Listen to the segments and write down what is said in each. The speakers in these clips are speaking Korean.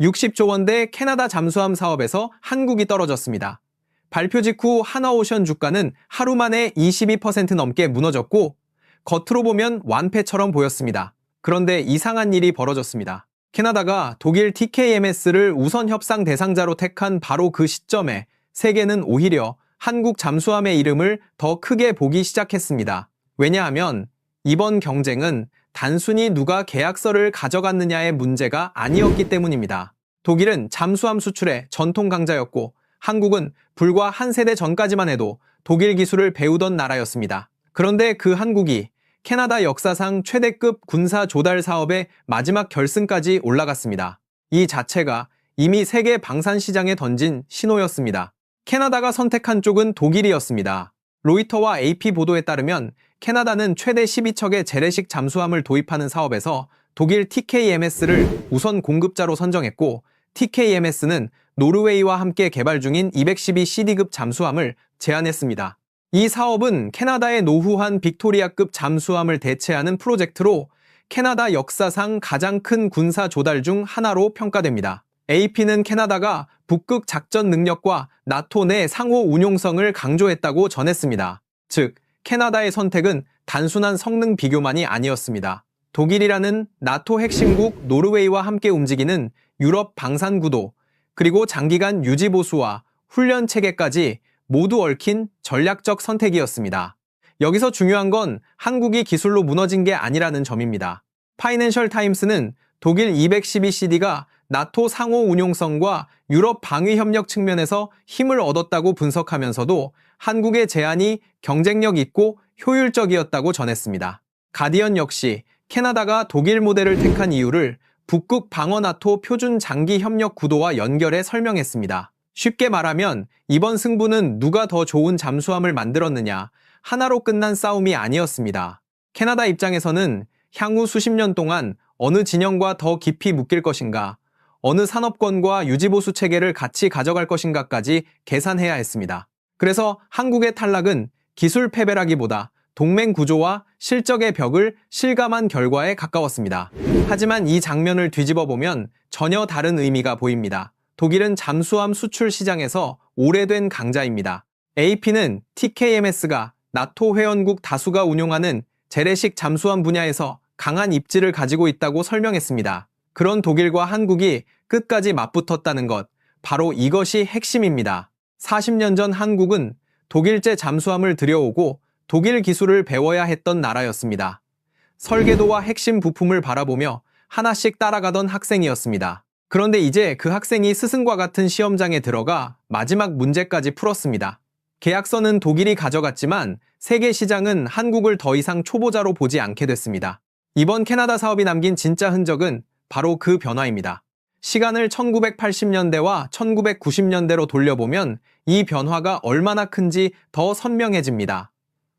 60조 원대 캐나다 잠수함 사업에서 한국이 떨어졌습니다. 발표 직후 하나오션 주가는 하루 만에 22% 넘게 무너졌고 겉으로 보면 완패처럼 보였습니다. 그런데 이상한 일이 벌어졌습니다. 캐나다가 독일 TKMS를 우선 협상 대상자로 택한 바로 그 시점에 세계는 오히려 한국 잠수함의 이름을 더 크게 보기 시작했습니다. 왜냐하면 이번 경쟁은 단순히 누가 계약서를 가져갔느냐의 문제가 아니었기 때문입니다. 독일은 잠수함 수출의 전통 강자였고 한국은 불과 한 세대 전까지만 해도 독일 기술을 배우던 나라였습니다. 그런데 그 한국이 캐나다 역사상 최대급 군사 조달 사업의 마지막 결승까지 올라갔습니다. 이 자체가 이미 세계 방산 시장에 던진 신호였습니다. 캐나다가 선택한 쪽은 독일이었습니다. 로이터와 AP 보도에 따르면 캐나다는 최대 12척의 재래식 잠수함을 도입하는 사업에서 독일 TKMS를 우선 공급자로 선정했고 TKMS는 노르웨이와 함께 개발 중인 212CD급 잠수함을 제안했습니다. 이 사업은 캐나다의 노후한 빅토리아급 잠수함을 대체하는 프로젝트로 캐나다 역사상 가장 큰 군사 조달 중 하나로 평가됩니다. AP는 캐나다가 북극 작전 능력과 나토 내 상호 운용성을 강조했다고 전했습니다. 즉, 캐나다의 선택은 단순한 성능 비교만이 아니었습니다. 독일이라는 나토 핵심국 노르웨이와 함께 움직이는 유럽 방산 구도, 그리고 장기간 유지 보수와 훈련 체계까지 모두 얽힌 전략적 선택이었습니다. 여기서 중요한 건 한국이 기술로 무너진 게 아니라는 점입니다. 파이낸셜 타임스는 독일 212CD가 나토 상호 운용성과 유럽 방위 협력 측면에서 힘을 얻었다고 분석하면서도 한국의 제안이 경쟁력 있고 효율적이었다고 전했습니다. 가디언 역시 캐나다가 독일 모델을 택한 이유를 북극 방어 나토 표준 장기 협력 구도와 연결해 설명했습니다. 쉽게 말하면 이번 승부는 누가 더 좋은 잠수함을 만들었느냐, 하나로 끝난 싸움이 아니었습니다. 캐나다 입장에서는 향후 수십 년 동안 어느 진영과 더 깊이 묶일 것인가, 어느 산업권과 유지보수 체계를 같이 가져갈 것인가까지 계산해야 했습니다. 그래서 한국의 탈락은 기술 패배라기보다 동맹 구조와 실적의 벽을 실감한 결과에 가까웠습니다. 하지만 이 장면을 뒤집어 보면 전혀 다른 의미가 보입니다. 독일은 잠수함 수출 시장에서 오래된 강자입니다. AP는 TKMS가 나토 회원국 다수가 운용하는 재래식 잠수함 분야에서 강한 입지를 가지고 있다고 설명했습니다. 그런 독일과 한국이 끝까지 맞붙었다는 것, 바로 이것이 핵심입니다. 40년 전 한국은 독일제 잠수함을 들여오고 독일 기술을 배워야 했던 나라였습니다. 설계도와 핵심 부품을 바라보며 하나씩 따라가던 학생이었습니다. 그런데 이제 그 학생이 스승과 같은 시험장에 들어가 마지막 문제까지 풀었습니다. 계약서는 독일이 가져갔지만 세계 시장은 한국을 더 이상 초보자로 보지 않게 됐습니다. 이번 캐나다 사업이 남긴 진짜 흔적은 바로 그 변화입니다. 시간을 1980년대와 1990년대로 돌려보면 이 변화가 얼마나 큰지 더 선명해집니다.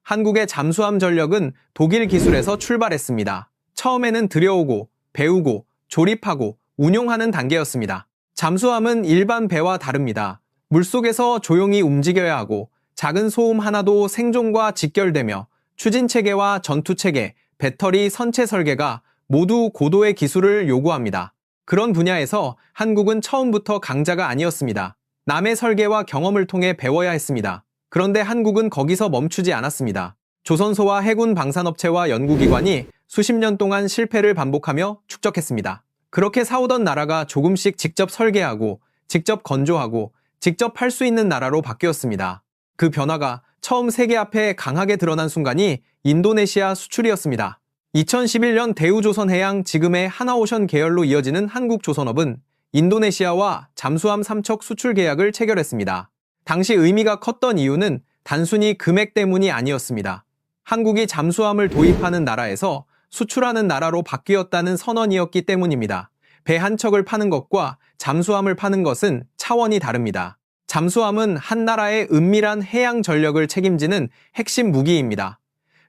한국의 잠수함 전력은 독일 기술에서 출발했습니다. 처음에는 들여오고, 배우고, 조립하고, 운용하는 단계였습니다. 잠수함은 일반 배와 다릅니다. 물속에서 조용히 움직여야 하고 작은 소음 하나도 생존과 직결되며 추진체계와 전투체계, 배터리, 선체 설계가 모두 고도의 기술을 요구합니다. 그런 분야에서 한국은 처음부터 강자가 아니었습니다. 남의 설계와 경험을 통해 배워야 했습니다. 그런데 한국은 거기서 멈추지 않았습니다. 조선소와 해군 방산업체와 연구기관이 수십 년 동안 실패를 반복하며 축적했습니다. 그렇게 사오던 나라가 조금씩 직접 설계하고, 직접 건조하고, 직접 할 수 있는 나라로 바뀌었습니다. 그 변화가 처음 세계 앞에 강하게 드러난 순간이 인도네시아 수출이었습니다. 2011년 대우조선해양 지금의 하나오션 계열로 이어지는 한국조선업은 인도네시아와 잠수함 3척 수출 계약을 체결했습니다. 당시 의미가 컸던 이유는 단순히 금액 때문이 아니었습니다. 한국이 잠수함을 도입하는 나라에서 수출하는 나라로 바뀌었다는 선언이었기 때문입니다. 배 한 척을 파는 것과 잠수함을 파는 것은 차원이 다릅니다. 잠수함은 한 나라의 은밀한 해양 전력을 책임지는 핵심 무기입니다.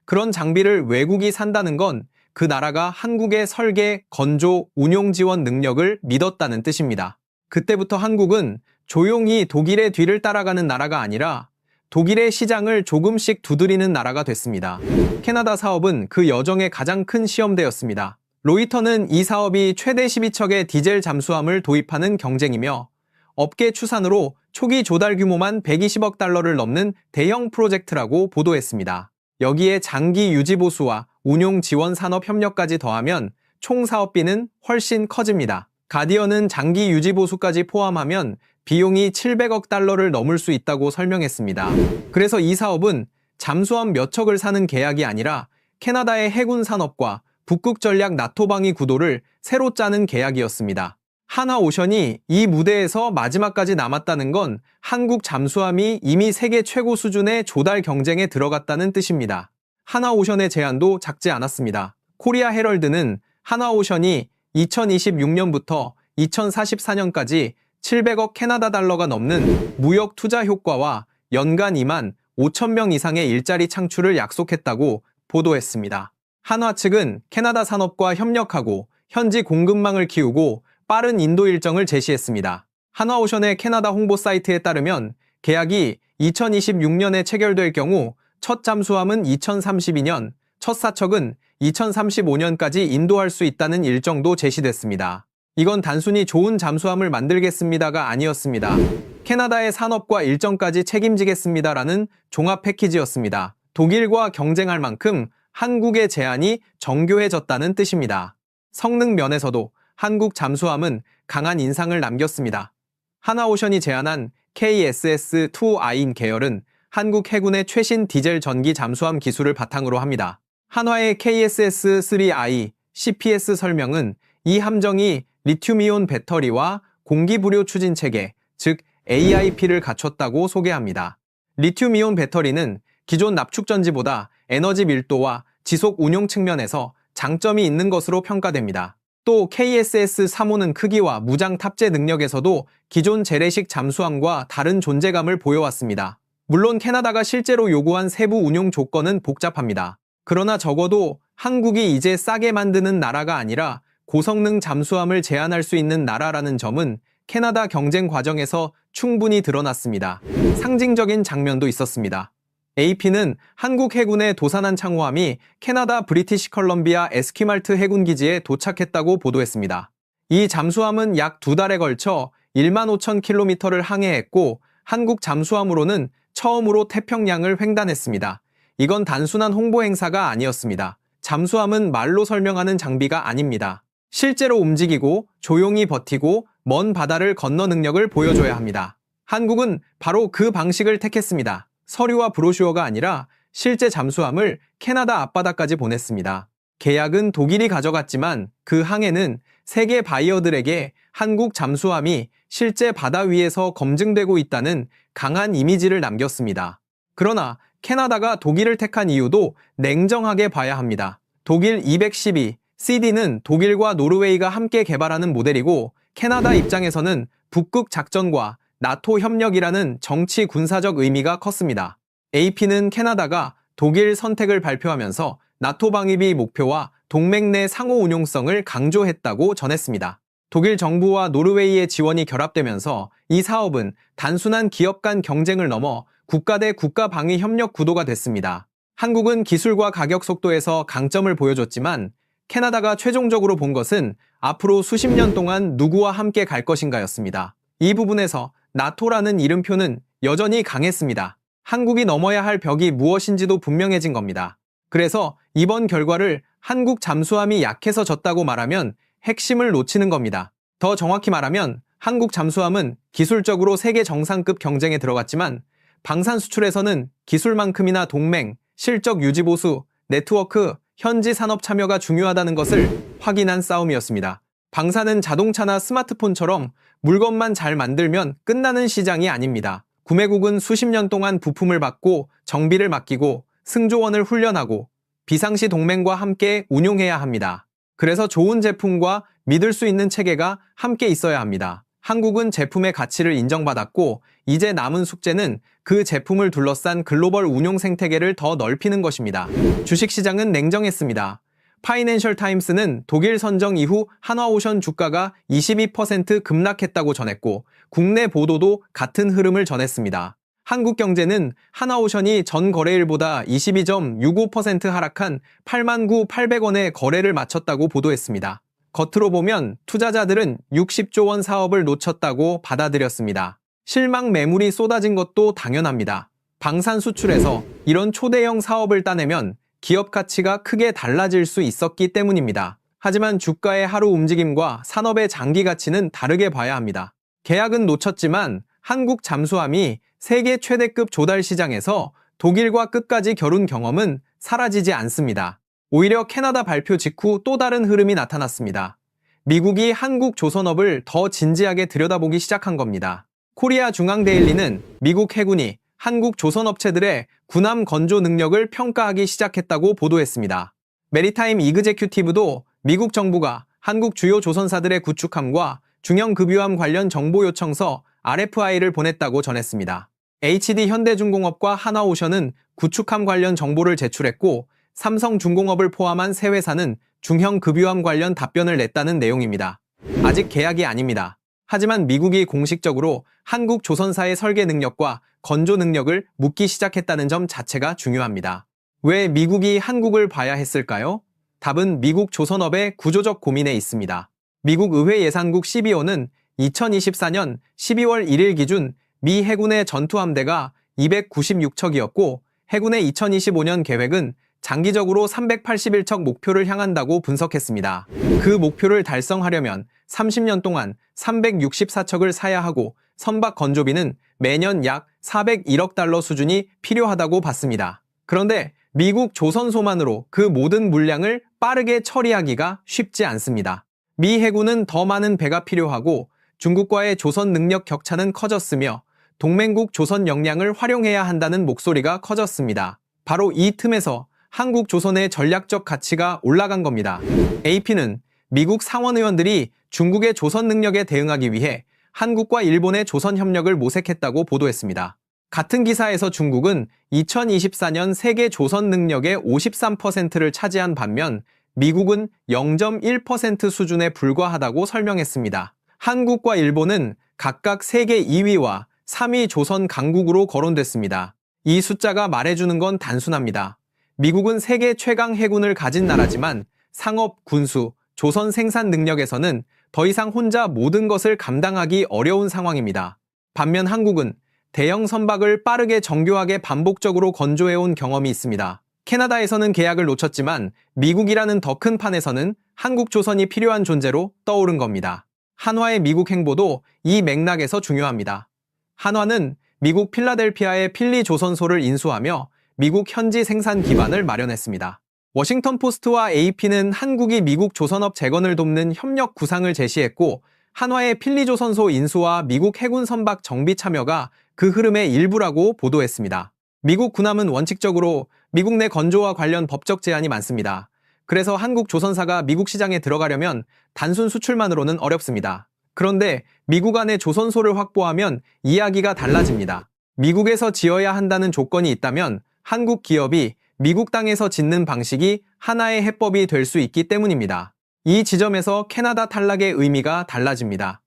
그런 장비를 외국이 산다는 건 그 나라가 한국의 설계, 건조, 운용 지원 능력을 믿었다는 뜻입니다. 그때부터 한국은 조용히 독일의 뒤를 따라가는 나라가 아니라 독일의 시장을 조금씩 두드리는 나라가 됐습니다. 캐나다 사업은 그 여정의 가장 큰 시험대였습니다. 로이터는 이 사업이 최대 12척의 디젤 잠수함을 도입하는 경쟁이며 업계 추산으로 초기 조달 규모만 120억 달러를 넘는 대형 프로젝트라고 보도했습니다. 여기에 장기 유지 보수와 운용 지원 산업 협력까지 더하면 총 사업비는 훨씬 커집니다. 가디언은 장기 유지 보수까지 포함하면 비용이 700억 달러를 넘을 수 있다고 설명했습니다. 그래서 이 사업은 잠수함 몇 척을 사는 계약이 아니라 캐나다의 해군 산업과 북극 전략 나토 방위 구도를 새로 짜는 계약이었습니다. 하나오션이 이 무대에서 마지막까지 남았다는 건 한국 잠수함이 이미 세계 최고 수준의 조달 경쟁에 들어갔다는 뜻입니다. 하나오션의 제안도 작지 않았습니다. 코리아 헤럴드는 하나오션이 2026년부터 2044년까지 700억 캐나다 달러가 넘는 무역 투자 효과와 연간 2만 5천 명 이상의 일자리 창출을 약속했다고 보도했습니다. 한화 측은 캐나다 산업과 협력하고 현지 공급망을 키우고 빠른 인도 일정을 제시했습니다. 하나오션의 캐나다 홍보 사이트에 따르면 계약이 2026년에 체결될 경우 첫 잠수함은 2032년, 첫 사척은 2035년까지 인도할 수 있다는 일정도 제시됐습니다. 이건 단순히 좋은 잠수함을 만들겠습니다가 아니었습니다. 캐나다의 산업과 일정까지 책임지겠습니다라는 종합 패키지였습니다. 독일과 경쟁할 만큼 한국의 제안이 정교해졌다는 뜻입니다. 성능 면에서도 한국 잠수함은 강한 인상을 남겼습니다. 하나오션이 제안한 KSS-2I 계열은 한국 해군의 최신 디젤 전기 잠수함 기술을 바탕으로 합니다. 한화의 KSS-3I, CPS 설명은 이 함정이 리튬이온 배터리와 공기부료 추진 체계, 즉 AIP를 갖췄다고 소개합니다. 리튬이온 배터리는 기존 납축전지보다 에너지 밀도와 지속 운용 측면에서 장점이 있는 것으로 평가됩니다. 또 KSS-3호는 크기와 무장 탑재 능력에서도 기존 재래식 잠수함과 다른 존재감을 보여왔습니다. 물론 캐나다가 실제로 요구한 세부 운용 조건은 복잡합니다. 그러나 적어도 한국이 이제 싸게 만드는 나라가 아니라 고성능 잠수함을 제안할 수 있는 나라라는 점은 캐나다 경쟁 과정에서 충분히 드러났습니다. 상징적인 장면도 있었습니다. AP는 한국 해군의 도산한 창호함이 캐나다 브리티시 컬럼비아 에스퀴말트 해군기지에 도착했다고 보도했습니다. 이 잠수함은 약 2달에 걸쳐 1만 5천 킬로미터를 항해했고 한국 잠수함으로는 처음으로 태평양을 횡단했습니다. 이건 단순한 홍보 행사가 아니었습니다. 잠수함은 말로 설명하는 장비가 아닙니다. 실제로 움직이고 조용히 버티고 먼 바다를 건너 능력을 보여줘야 합니다. 한국은 바로 그 방식을 택했습니다. 서류와 브로슈어가 아니라 실제 잠수함을 캐나다 앞바다까지 보냈습니다. 계약은 독일이 가져갔지만 그 항해는 세계 바이어들에게 한국 잠수함이 실제 바다 위에서 검증되고 있다는 강한 이미지를 남겼습니다. 그러나 캐나다가 독일을 택한 이유도 냉정하게 봐야 합니다. 독일 212, CD는 독일과 노르웨이가 함께 개발하는 모델이고 캐나다 입장에서는 북극 작전과 나토 협력이라는 정치 군사적 의미가 컸습니다. AP는 캐나다가 독일 선택을 발표하면서 나토 방위비 목표와 동맹 내 상호 운용성을 강조했다고 전했습니다. 독일 정부와 노르웨이의 지원이 결합되면서 이 사업은 단순한 기업 간 경쟁을 넘어 국가 대 국가 방위 협력 구도가 됐습니다. 한국은 기술과 가격 속도에서 강점을 보여줬지만 캐나다가 최종적으로 본 것은 앞으로 수십 년 동안 누구와 함께 갈 것인가였습니다. 이 부분에서 나토라는 이름표는 여전히 강했습니다. 한국이 넘어야 할 벽이 무엇인지도 분명해진 겁니다. 그래서 이번 결과를 한국 잠수함이 약해서 졌다고 말하면 핵심을 놓치는 겁니다. 더 정확히 말하면 한국 잠수함은 기술적으로 세계 정상급 경쟁에 들어갔지만 방산 수출에서는 기술만큼이나 동맹, 실적 유지 보수, 네트워크, 현지 산업 참여가 중요하다는 것을 확인한 싸움이었습니다. 방산은 자동차나 스마트폰처럼 물건만 잘 만들면 끝나는 시장이 아닙니다. 구매국은 수십 년 동안 부품을 받고 정비를 맡기고 승조원을 훈련하고 비상시 동맹과 함께 운용해야 합니다. 그래서 좋은 제품과 믿을 수 있는 체계가 함께 있어야 합니다. 한국은 제품의 가치를 인정받았고 이제 남은 숙제는 그 제품을 둘러싼 글로벌 운용 생태계를 더 넓히는 것입니다. 주식시장은 냉정했습니다. 파이낸셜 타임스는 독일 선정 이후 한화오션 주가가 22% 급락했다고 전했고 국내 보도도 같은 흐름을 전했습니다. 한국경제는 하나오션이 전 거래일보다 22.65% 하락한 89,800원에 거래를 마쳤다고 보도했습니다. 겉으로 보면 투자자들은 60조 원 사업을 놓쳤다고 받아들였습니다. 실망 매물이 쏟아진 것도 당연합니다. 방산 수출에서 이런 초대형 사업을 따내면 기업 가치가 크게 달라질 수 있었기 때문입니다. 하지만 주가의 하루 움직임과 산업의 장기 가치는 다르게 봐야 합니다. 계약은 놓쳤지만 한국 잠수함이 세계 최대급 조달 시장에서 독일과 끝까지 겨룬 경험은 사라지지 않습니다. 오히려 캐나다 발표 직후 또 다른 흐름이 나타났습니다. 미국이 한국 조선업을 더 진지하게 들여다보기 시작한 겁니다. 코리아 중앙데일리는 미국 해군이 한국 조선업체들의 군함 건조 능력을 평가하기 시작했다고 보도했습니다. 메리타임 이그제큐티브도 미국 정부가 한국 주요 조선사들의 구축함과 중형급유함 관련 정보 요청서 RFI를 보냈다고 전했습니다. HD 현대중공업과 하나오션은 구축함 관련 정보를 제출했고 삼성중공업을 포함한 세 회사는 중형급유함 관련 답변을 냈다는 내용입니다. 아직 계약이 아닙니다. 하지만 미국이 공식적으로 한국 조선사의 설계 능력과 건조 능력을 묻기 시작했다는 점 자체가 중요합니다. 왜 미국이 한국을 봐야 했을까요? 답은 미국 조선업의 구조적 고민에 있습니다. 미국 의회 예산국 CBO는 2024년 12월 1일 기준 미 해군의 전투함대가 296척이었고 해군의 2025년 계획은 장기적으로 381척 목표를 향한다고 분석했습니다. 그 목표를 달성하려면 30년 동안 364척을 사야 하고 선박 건조비는 매년 약 401억 달러 수준이 필요하다고 봤습니다. 그런데 미국 조선소만으로 그 모든 물량을 빠르게 처리하기가 쉽지 않습니다. 미 해군은 더 많은 배가 필요하고 중국과의 조선 능력 격차는 커졌으며 동맹국 조선 역량을 활용해야 한다는 목소리가 커졌습니다. 바로 이 틈에서 한국 조선의 전략적 가치가 올라간 겁니다. AP는 미국 상원 의원들이 중국의 조선 능력에 대응하기 위해 한국과 일본의 조선 협력을 모색했다고 보도했습니다. 같은 기사에서 중국은 2024년 세계 조선 능력의 53%를 차지한 반면 미국은 0.1% 수준에 불과하다고 설명했습니다. 한국과 일본은 각각 세계 2위와 3위 조선 강국으로 거론됐습니다. 이 숫자가 말해주는 건 단순합니다. 미국은 세계 최강 해군을 가진 나라지만 상업, 군수, 조선 생산 능력에서는 더 이상 혼자 모든 것을 감당하기 어려운 상황입니다. 반면 한국은 대형 선박을 빠르게 정교하게 반복적으로 건조해온 경험이 있습니다. 캐나다에서는 계약을 놓쳤지만 미국이라는 더 큰 판에서는 한국 조선이 필요한 존재로 떠오른 겁니다. 한화의 미국 행보도 이 맥락에서 중요합니다. 한화는 미국 필라델피아의 필리 조선소를 인수하며 미국 현지 생산 기반을 마련했습니다. 워싱턴 포스트와 AP는 한국이 미국 조선업 재건을 돕는 협력 구상을 제시했고 한화의 필리 조선소 인수와 미국 해군 선박 정비 참여가 그 흐름의 일부라고 보도했습니다. 미국 군함은 원칙적으로 미국 내 건조와 관련 법적 제한이 많습니다. 그래서 한국 조선사가 미국 시장에 들어가려면 단순 수출만으로는 어렵습니다. 그런데 미국 안에 조선소를 확보하면 이야기가 달라집니다. 미국에서 지어야 한다는 조건이 있다면 한국 기업이 미국 땅에서 짓는 방식이 하나의 해법이 될 수 있기 때문입니다. 이 지점에서 캐나다 탈락의 의미가 달라집니다.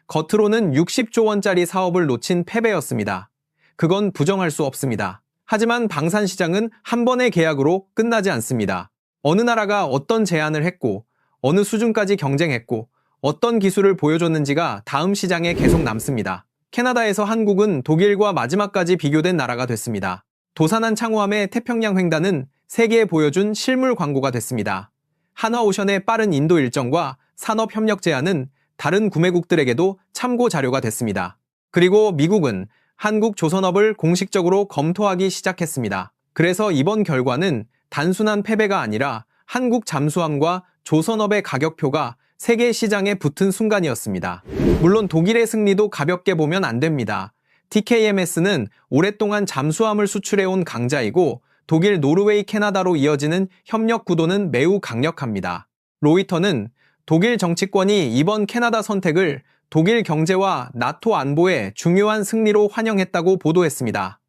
겉으로는 60조 원짜리 사업을 놓친 패배였습니다. 그건 부정할 수 없습니다. 하지만 방산 시장은 한 번의 계약으로 끝나지 않습니다. 어느 나라가 어떤 제안을 했고 어느 수준까지 경쟁했고 어떤 기술을 보여줬는지가 다음 시장에 계속 남습니다. 캐나다에서 한국은 독일과 마지막까지 비교된 나라가 됐습니다. 도산한 창호함의 태평양 횡단은 세계에 보여준 실물 광고가 됐습니다. 한화오션의 빠른 인도 일정과 산업 협력 제안은 다른 구매국들에게도 참고 자료가 됐습니다. 그리고 미국은 한국 조선업을 공식적으로 검토하기 시작했습니다. 그래서 이번 결과는 단순한 패배가 아니라 한국 잠수함과 조선업의 가격표가 세계 시장에 붙은 순간이었습니다. 물론 독일의 승리도 가볍게 보면 안 됩니다. TKMS는 오랫동안 잠수함을 수출해온 강자이고 독일, 노르웨이, 캐나다로 이어지는 협력 구도는 매우 강력합니다. 로이터는 독일 정치권이 이번 캐나다 선택을 독일 경제와 나토 안보의 중요한 승리로 환영했다고 보도했습니다.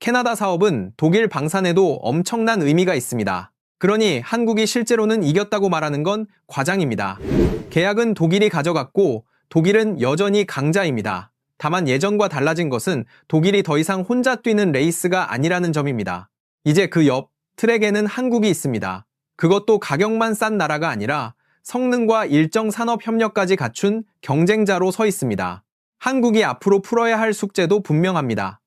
캐나다 사업은 독일 방산에도 엄청난 의미가 있습니다. 그러니 한국이 실제로는 이겼다고 말하는 건 과장입니다. 계약은 독일이 가져갔고 독일은 여전히 강자입니다. 다만 예전과 달라진 것은 독일이 더 이상 혼자 뛰는 레이스가 아니라는 점입니다. 이제 그 옆 트랙에는 한국이 있습니다. 그것도 가격만 싼 나라가 아니라 성능과 일정 산업 협력까지 갖춘 경쟁자로 서 있습니다. 한국이 앞으로 풀어야 할 숙제도 분명합니다.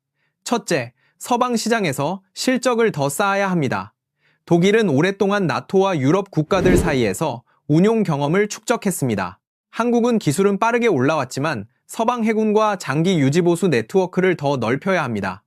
첫째, 서방 시장에서 실적을 더 쌓아야 합니다. 독일은 오랫동안 나토와 유럽 국가들 사이에서 운용 경험을 축적했습니다. 한국은 기술은 빠르게 올라왔지만 서방 해군과 장기 유지보수 네트워크를 더 넓혀야 합니다.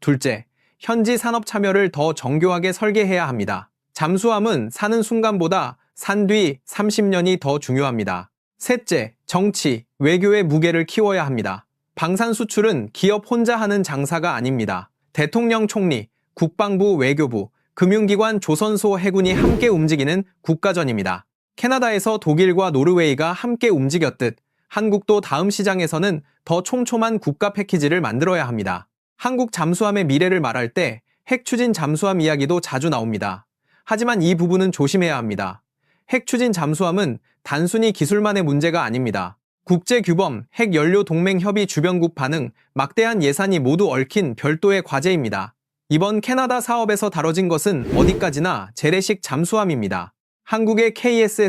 둘째, 현지 산업 참여를 더 정교하게 설계해야 합니다. 잠수함은 사는 순간보다 산 뒤 30년이 더 중요합니다. 셋째, 정치, 외교의 무게를 키워야 합니다. 방산 수출은 기업 혼자 하는 장사가 아닙니다. 대통령 총리, 국방부, 외교부, 금융기관, 조선소, 해군이 함께 움직이는 국가전입니다. 캐나다에서 독일과 노르웨이가 함께 움직였듯 한국도 다음 시장에서는 더 촘촘한 국가 패키지를 만들어야 합니다. 한국 잠수함의 미래를 말할 때 핵 추진 잠수함 이야기도 자주 나옵니다. 하지만 이 부분은 조심해야 합니다. 핵 추진 잠수함은 단순히 기술만의 문제가 아닙니다. 국제규범, 핵연료동맹협의 주변국 반응, 막대한 예산이 모두 얽힌 별도의 과제입니다. 이번 캐나다 사업에서 다뤄진 것은 어디까지나 재래식 잠수함입니다. 한국의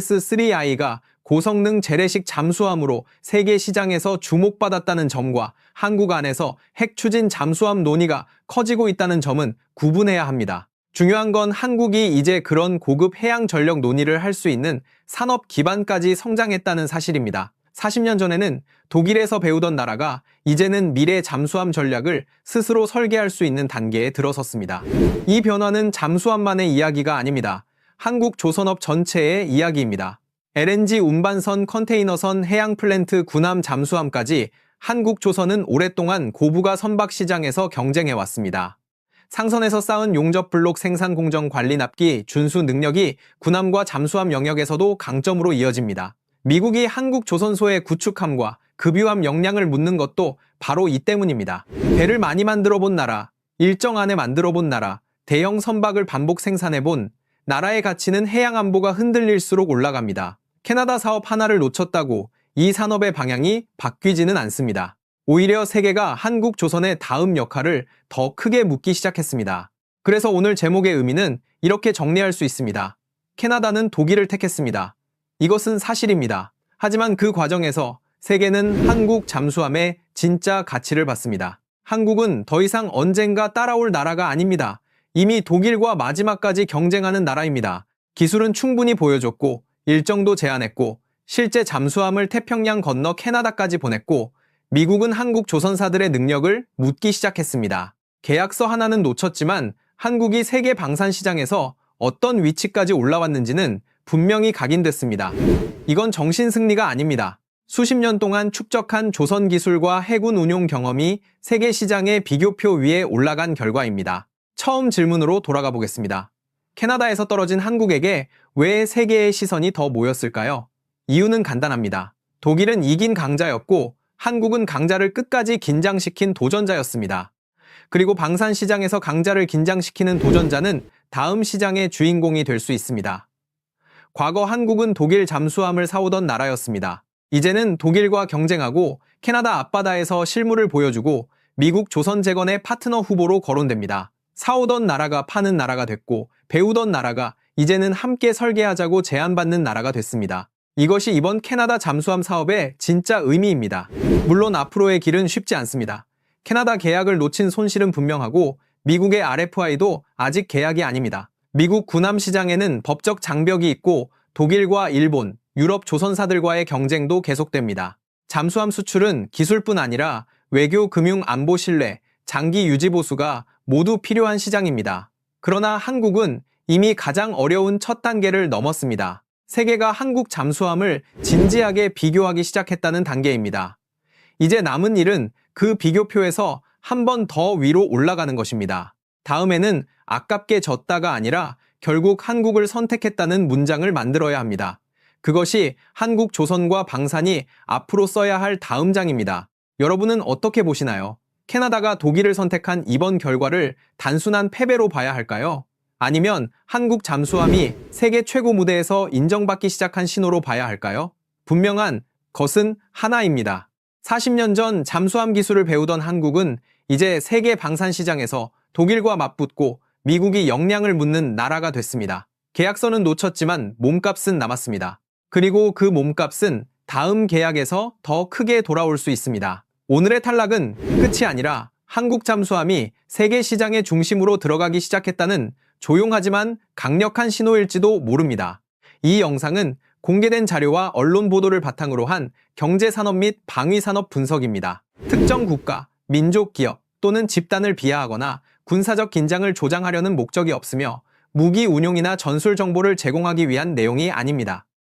KSS-3I가 고성능 재래식 잠수함으로 세계 시장에서 주목받았다는 점과 한국 안에서 핵 추진 잠수함 논의가 커지고 있다는 점은 구분해야 합니다. 중요한 건 한국이 이제 그런 고급 해양 전력 논의를 할 수 있는 산업 기반까지 성장했다는 사실입니다. 40년 전에는 독일에서 배우던 나라가 이제는 미래 잠수함 전략을 스스로 설계할 수 있는 단계에 들어섰습니다. 이 변화는 잠수함만의 이야기가 아닙니다. 한국 조선업 전체의 이야기입니다. LNG 운반선, 컨테이너선, 해양 플랜트, 군함 잠수함까지 한국 조선은 오랫동안 고부가 선박 시장에서 경쟁해왔습니다. 상선에서 쌓은 용접 블록 생산 공정 관리 납기 준수 능력이 군함과 잠수함 영역에서도 강점으로 이어집니다. 미국이 한국 조선소의 구축함과 급유함 역량을 묻는 것도 바로 이 때문입니다. 배를 많이 만들어 본 나라, 일정 안에 만들어 본 나라, 대형 선박을 반복 생산해 본 나라의 가치는 해양 안보가 흔들릴수록 올라갑니다. 캐나다 사업 하나를 놓쳤다고 이 산업의 방향이 바뀌지는 않습니다. 오히려 세계가 한국 조선의 다음 역할을 더 크게 묻기 시작했습니다. 그래서 오늘 제목의 의미는 이렇게 정리할 수 있습니다. 캐나다는 독일을 택했습니다. 이것은 사실입니다. 하지만 그 과정에서 세계는 한국 잠수함의 진짜 가치를 봤습니다. 한국은 더 이상 언젠가 따라올 나라가 아닙니다. 이미 독일과 마지막까지 경쟁하는 나라입니다. 기술은 충분히 보여줬고 일정도 제안했고 실제 잠수함을 태평양 건너 캐나다까지 보냈고 미국은 한국 조선사들의 능력을 묻기 시작했습니다. 계약서 하나는 놓쳤지만 한국이 세계 방산 시장에서 어떤 위치까지 올라왔는지는 분명히 각인됐습니다. 이건 정신승리가 아닙니다. 수십 년 동안 축적한 조선 기술과 해군 운용 경험이 세계 시장의 비교표 위에 올라간 결과입니다. 처음 질문으로 돌아가 보겠습니다. 캐나다에서 떨어진 한국에게 왜 세계의 시선이 더 모였을까요? 이유는 간단합니다. 독일은 이긴 강자였고 한국은 강자를 끝까지 긴장시킨 도전자였습니다. 그리고 방산 시장에서 강자를 긴장시키는 도전자는 다음 시장의 주인공이 될 수 있습니다. 과거 한국은 독일 잠수함을 사오던 나라였습니다. 이제는 독일과 경쟁하고 캐나다 앞바다에서 실물을 보여주고 미국 조선재건의 파트너 후보로 거론됩니다. 사오던 나라가 파는 나라가 됐고 배우던 나라가 이제는 함께 설계하자고 제안받는 나라가 됐습니다. 이것이 이번 캐나다 잠수함 사업의 진짜 의미입니다. 물론 앞으로의 길은 쉽지 않습니다. 캐나다 계약을 놓친 손실은 분명하고 미국의 RFI도 아직 계약이 아닙니다. 미국 군함 시장에는 법적 장벽이 있고 독일과 일본, 유럽 조선사들과의 경쟁도 계속됩니다. 잠수함 수출은 기술뿐 아니라 외교, 금융, 안보, 신뢰, 장기 유지 보수가 모두 필요한 시장입니다. 그러나 한국은 이미 가장 어려운 첫 단계를 넘었습니다. 세계가 한국 잠수함을 진지하게 비교하기 시작했다는 단계입니다. 이제 남은 일은 그 비교표에서 한 번 더 위로 올라가는 것입니다. 다음에는 아깝게 졌다가 아니라 결국 한국을 선택했다는 문장을 만들어야 합니다. 그것이 한국 조선과 방산이 앞으로 써야 할 다음 장입니다. 여러분은 어떻게 보시나요? 캐나다가 독일을 선택한 이번 결과를 단순한 패배로 봐야 할까요? 아니면 한국 잠수함이 세계 최고 무대에서 인정받기 시작한 신호로 봐야 할까요? 분명한 것은 하나입니다. 40년 전 잠수함 기술을 배우던 한국은 이제 세계 방산 시장에서 독일과 맞붙고 미국이 역량을 묻는 나라가 됐습니다. 계약서는 놓쳤지만 몸값은 남았습니다. 그리고 그 몸값은 다음 계약에서 더 크게 돌아올 수 있습니다. 오늘의 탈락은 끝이 아니라 한국 잠수함이 세계 시장의 중심으로 들어가기 시작했다는 조용하지만 강력한 신호일지도 모릅니다. 이 영상은 공개된 자료와 언론 보도를 바탕으로 한 경제산업 및 방위산업 분석입니다. 특정 국가, 민족 기업 또는 집단을 비하하거나 군사적 긴장을 조장하려는 목적이 없으며 무기 운용이나 전술 정보를 제공하기 위한 내용이 아닙니다.